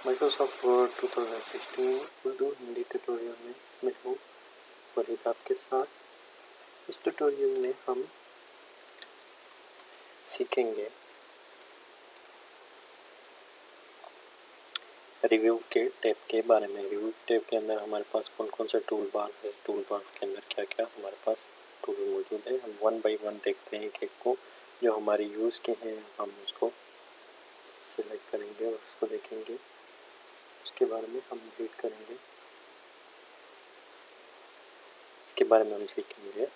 Microsoft word 2016 Urdu Hindi tutorial में मैं हूँ वरीद आपके साथ। इस ट्यूटोरियल में हम सीखेंगे रिव्यू के टैब के बारे में। रिव्यू टैब के अंदर हमारे पास कौन कौन सा टूल बार है, टूल बार्स के अंदर क्या क्या हमारे पास टूल मौजूद है। हम वन बाई वन देखते हैं एक एक को, जो हमारे यूज़ के हैं हम उसको सिलेक्ट करेंगे और उसको देखेंगे, उसके बारे में हम रीड करेंगे, इसके बारे में हम सीखेंगे।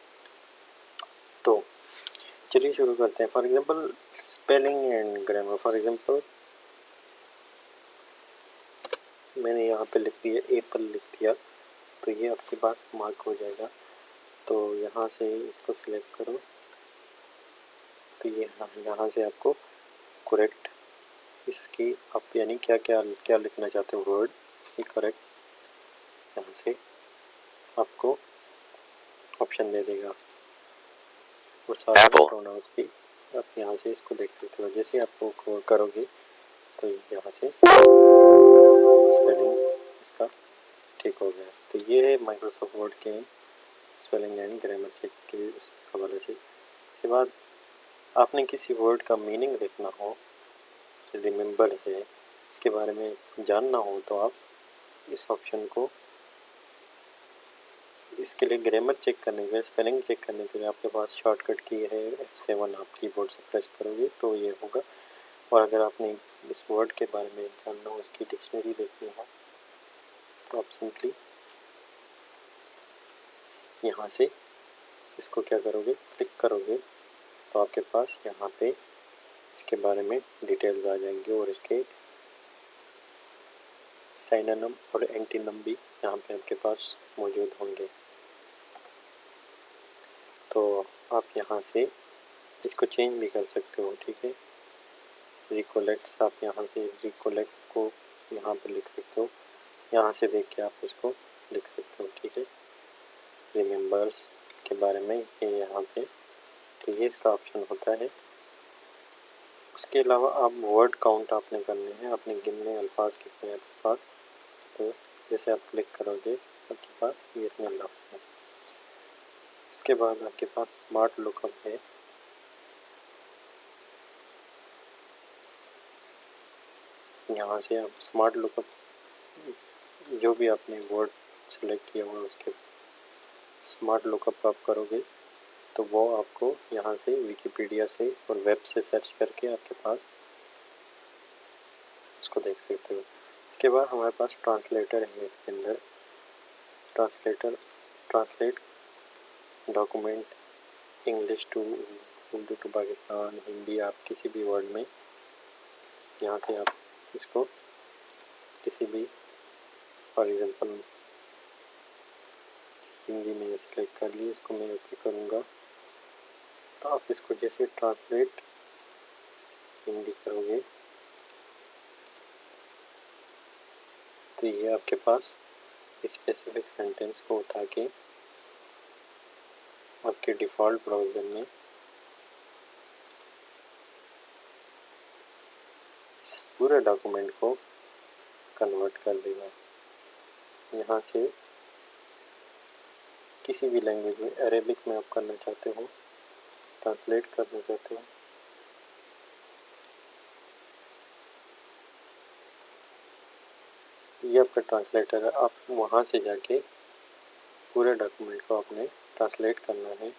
तो चलिए शुरू करते हैं। For example spelling and grammar. For example मैंने यहाँ पे लिख दिया एप्पल लिख दिया, तो ये आपके पास मार्क हो जाएगा। तो यहाँ से इसको सिलेक्ट करो, तो ये यहाँ से आपको करेक्ट इसकी आप यानी क्या क्या क्या लिखना चाहते हो वर्ड, इसकी करेक्ट यहाँ से आपको ऑप्शन दे देगा और सारे प्रोनाउंस भी आप यहाँ से इसको देख सकते हो। जैसे आपको करोगे तो यहाँ से स्पेलिंग इसका ठीक हो गया। तो ये है माइक्रोसॉफ्ट वर्ड के स्पेलिंग एंड ग्रामर चेक के उस हवाले से। इसके बाद आपने किसी वर्ड का मीनिंग देखना हो, रिमेंबर से इसके बारे में जानना हो, तो आप इस ऑप्शन को, इसके लिए ग्रामर चेक करने के लिए, स्पेलिंग चेक करने के लिए आपके पास शॉर्टकट की है F7, आप कीबोर्ड से प्रेस करोगे तो ये होगा। और अगर आपने इस वर्ड के बारे में जानना हो, उसकी डिक्शनरी देखनी हो, तो आप सिंपली यहाँ से इसको क्या करोगे, क्लिक करोगे, तो आपके पास यहाँ पे इसके बारे में डिटेल्स आ जाएंगे और इसके साइनोनिम और एंटीनिम भी यहाँ पे आपके पास मौजूद होंगे। तो आप यहाँ से इसको चेंज भी कर सकते हो, ठीक है। रिकोलेक्ट्स, आप यहाँ से रिकोलेक्ट को यहाँ पे लिख सकते हो, यहाँ से देख के आप इसको लिख सकते हो, ठीक है। रिमेंबर्स के बारे में ये यहाँ पे, तो ये इसका ऑप्शन होता है। उसके अलावा आप वर्ड काउंट आपने करने हैं, आपने गिनने अल्फाज कितने हैं आपके पास। तो जैसे आप क्लिक करोगे आपके पास ये इतने लफ्ज़ हैं। इसके बाद आपके पास स्मार्ट लुकअप है। यहाँ से आप स्मार्ट लुकअप, जो भी आपने वर्ड सेलेक्ट किया हुआ उसके स्मार्ट लुकअप आप करोगे तो वो आपको यहाँ से विकिपीडिया से और वेब से सर्च करके आपके पास उसको देख सकते हो। इसके बाद हमारे पास ट्रांसलेटर है। इसके अंदर translator translate document English to Urdu to Pakistan, Hindi, आप किसी भी वर्ड में यहाँ से आप इसको किसी भी, फॉर एग्जांपल हिंदी में सेलेक्ट कर लिए, इसको मैं ओके करूँगा, तो आप इसको जैसे ट्रांसलेट हिंदी करोगे तो ये आपके पास स्पेसिफिक सेंटेंस को उठा के आपके डिफ़ॉल्ट ब्राउज़र में इस पूरे डॉक्यूमेंट को कन्वर्ट कर देगा। यहाँ से किसी भी लैंग्वेज में, अरेबिक में आप करना चाहते हो, ट्रांसलेट करना चाहते हो, ये आपका ट्रांसलेटर है। आप वहाँ से जाके पूरे डॉक्यूमेंट को आपने ट्रांसलेट करना है।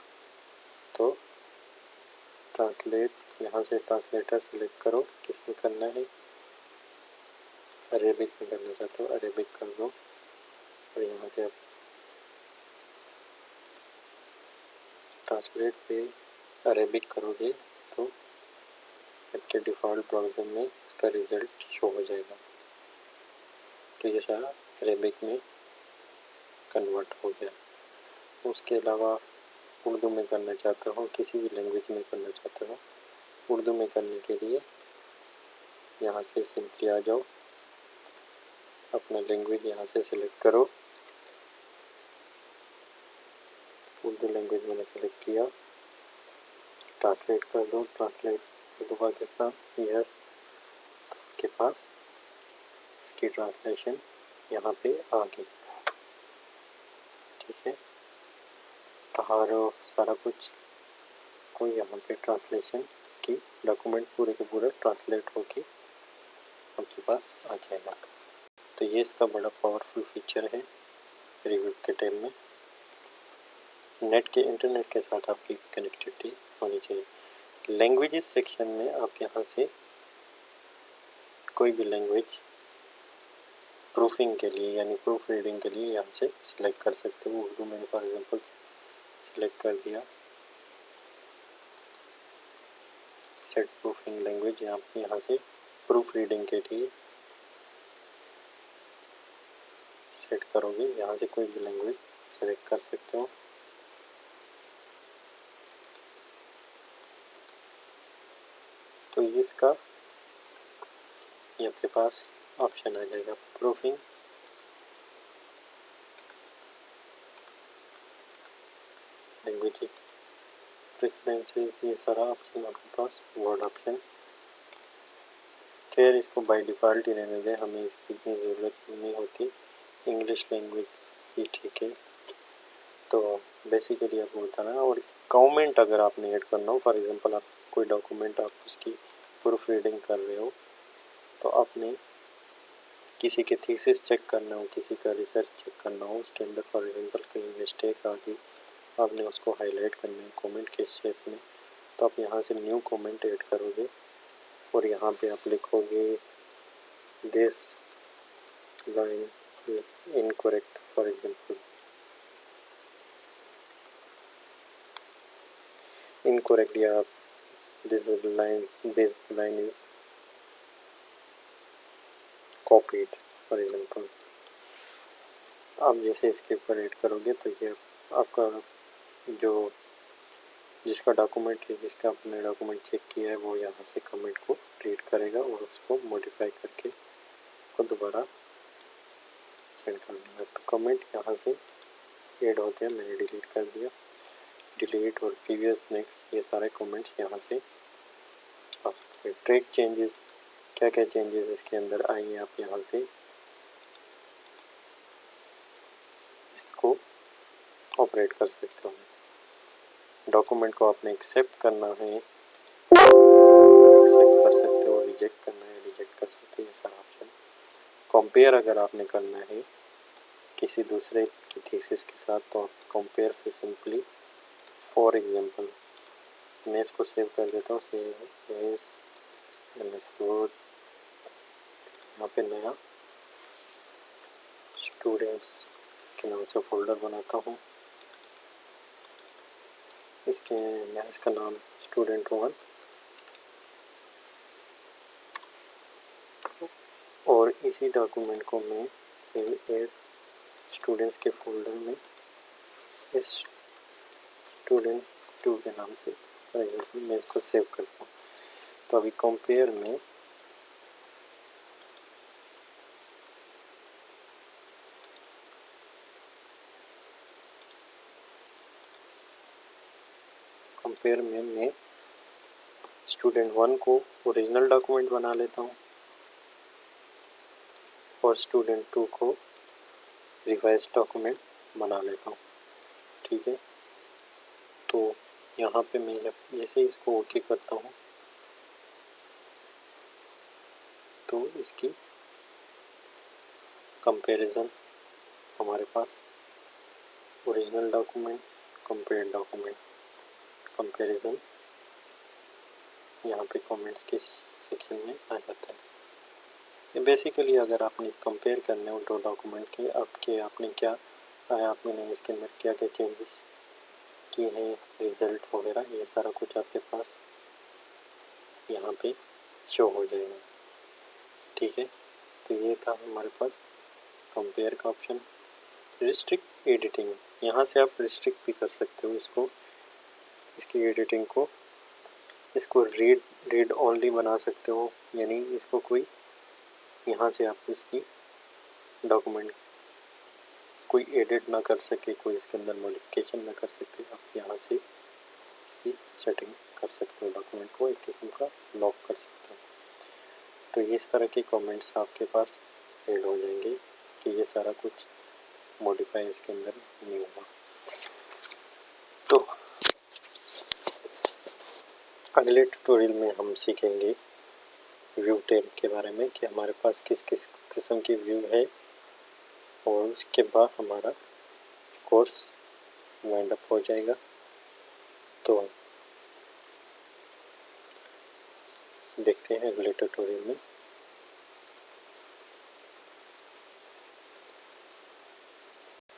तो ट्रांसलेट, यहाँ से ट्रांसलेटर सेलेक्ट करो, किस में करना है, अरेबिक में करना चाहते हो अरेबिक कर दो, और यहाँ से आप ट्रांसलेट पे अरेबिक करोगे तो आपके डिफ़ॉल्ट ब्राउज़र में इसका रिज़ल्ट शो हो जाएगा। तो ये सारा अरेबिक में कन्वर्ट हो गया। उसके अलावा उर्दू में करना चाहते हो, किसी भी लैंग्वेज में करना चाहते हो, उर्दू में करने के लिए यहाँ से सिंपली आ जाओ, अपना लैंग्वेज यहाँ से सिलेक्ट करो। उर्दू लैंग्वेज मैंने सेलेक्ट किया, ट्रांसलेट कर दो, ट्रांसलेट उर्दू पाकिस्तान, यस। तो आपके पास इसकी ट्रांसलेशन यहाँ पे आ गई। ठीक है, तारुफ सारा कुछ को यहाँ पे ट्रांसलेशन इसकी डॉक्यूमेंट पूरे के पूरा ट्रांसलेट होके आपके पास आ जाएगा। तो ये इसका बड़ा पावरफुल फीचर है रिव्यू के टाइम में। नेट के इंटरनेट के साथ आपकी कनेक्टिविटी होनी चाहिए। लैंग्वेजेस सेक्शन में आप यहाँ से कोई भी लैंग्वेज प्रूफिंग के लिए यानी प्रूफ रीडिंग के लिए यहाँ से सिलेक्ट कर सकते हो। उर्दू मैंने फॉर एग्जांपल सिलेक्ट कर दिया। सेट प्रूफिंग लैंग्वेज आप यहाँ से प्रूफ रीडिंग के लिए सेट करोगे, यहाँ से कोई भी लैंग्वेज सेलेक्ट कर सकते हो। तो इसका ये आपके पास ऑप्शन आ जाएगा प्रूफिंग, लैंग्वेज प्रेफरेंसेस, ये सारा ऑप्शन आपके पास। वर्ड ऑप्शन खैर इसको बाय डिफ़ॉल्ट ही रहने दें, हमें इसकी इतनी ज़रूरत नहीं होती। इंग्लिश लैंग्वेज ही ठीक है। तो बेसिकली आपको बताना। और कमेंट अगर आपने ऐड करना हो, फॉर एग्जांपल आप कोई डॉक्यूमेंट आप उसकी प्रूफ रीडिंग कर रहे हो, तो आपने किसी के थीसिस चेक करना हो, किसी का रिसर्च चेक करना हो, उसके अंदर फॉर एग्जांपल कहीं मिस्टेक आ गई, आपने उसको हाईलाइट करना है कमेंट के शेप में, तो आप यहाँ से न्यू कमेंट ऐड करोगे और यहाँ पे आप लिखोगे this line is incorrect, for example incorrect, या this line is copied, for example. आप जैसे इसके ऊपर ऐड करोगे तो ये आपका जो जिसका डॉक्यूमेंट है, जिसका आपने डॉक्यूमेंट चेक किया है, वो यहाँ से कमेंट को रीड करेगा और उसको मॉडिफाई करके को दोबारा सेंड कर देगा। तो कमेंट यहाँ से ऐड होते हैं। मैंने डिलीट कर दिया। डिलीट और प्रीवियस नेक्स्ट ये सारे कमेंट्स यहाँ से आ सकते हैं। ट्रैक चेंजेस, क्या क्या चेंजेस इसके अंदर आएंगे, आप यहाँ से इसको ऑपरेट कर सकते हो। डॉक्यूमेंट को आपने एक्सेप्ट करना है, एक्सेप्ट कर सकते हो, रिजेक्ट करना है, रिजेक्ट कर सकते हो, ये सारा ऑप्शन। कंपेयर अगर आपने करना है किसी दूसरे की थीसिस के साथ, तो आप कंपेयर से सिंपली फॉर एग्जांपल मैं इसको सेव कर देता हूँ, सेव एज एमएस वर्ड। यहाँ पे नया स्टूडेंट्स के नाम से फोल्डर बनाता हूँ। मैं इसका नाम स्टूडेंट 1 और इसी डॉक्यूमेंट को मैं सेव एज स्टूडेंट्स के फोल्डर में इस स्टूडेंट 2 के नाम से फॉर एग्जांपल मैं इसको सेव करता हूँ। तो अभी कंपेयर में मैं स्टूडेंट 1 को ओरिजिनल डॉक्यूमेंट बना लेता हूँ और स्टूडेंट 2 को रिवाइज डॉक्यूमेंट बना लेता हूँ। ठीक है, तो यहाँ पे मैं जैसे इसको ओके करता हूँ तो इसकी कंपैरिजन हमारे पास original document, compared document, comparison यहाँ पे कमेंट्स के सेक्शन में आ जाता है। ये बेसिकली अगर आपने कंपेयर करने हो दो डॉक्यूमेंट के, आपने क्या आया, आपने इसके अंदर क्या क्या चेंजेस किए हैं, रिज़ल्ट वगैरह, ये सारा कुछ आपके पास यहाँ पे शो हो जाएगा। ठीक है, तो ये था हमारे पास कंपेयर का ऑप्शन। रिस्ट्रिक्ट एडिटिंग, यहाँ से आप रिस्ट्रिक्ट भी कर सकते हो इसको, इसकी एडिटिंग को, इसको रीड ओनली बना सकते हो, यानी इसको कोई यहाँ से आप इसकी डॉक्यूमेंट कोई एडिट ना कर सके, कोई इसके अंदर मॉडिफिकेशन ना कर सकते, आप यहाँ से इसकी सेटिंग कर सकते हो, डॉक्यूमेंट को एक किस्म का लॉक कर सकते हो। तो इस तरह के कमेंट्स आपके पास ऐड हो जाएंगे कि ये सारा कुछ मॉडिफाई इसके अंदर नहीं होगा। तो अगले ट्यूटोरियल में हम सीखेंगे व्यू टैब के बारे में कि हमारे पास किस किस किस्म की व्यू है, और उसके बाद हमारा कोर्स वाइंड अप हो जाएगा। तो देखते हैं अगले ट्यूटोरियल में।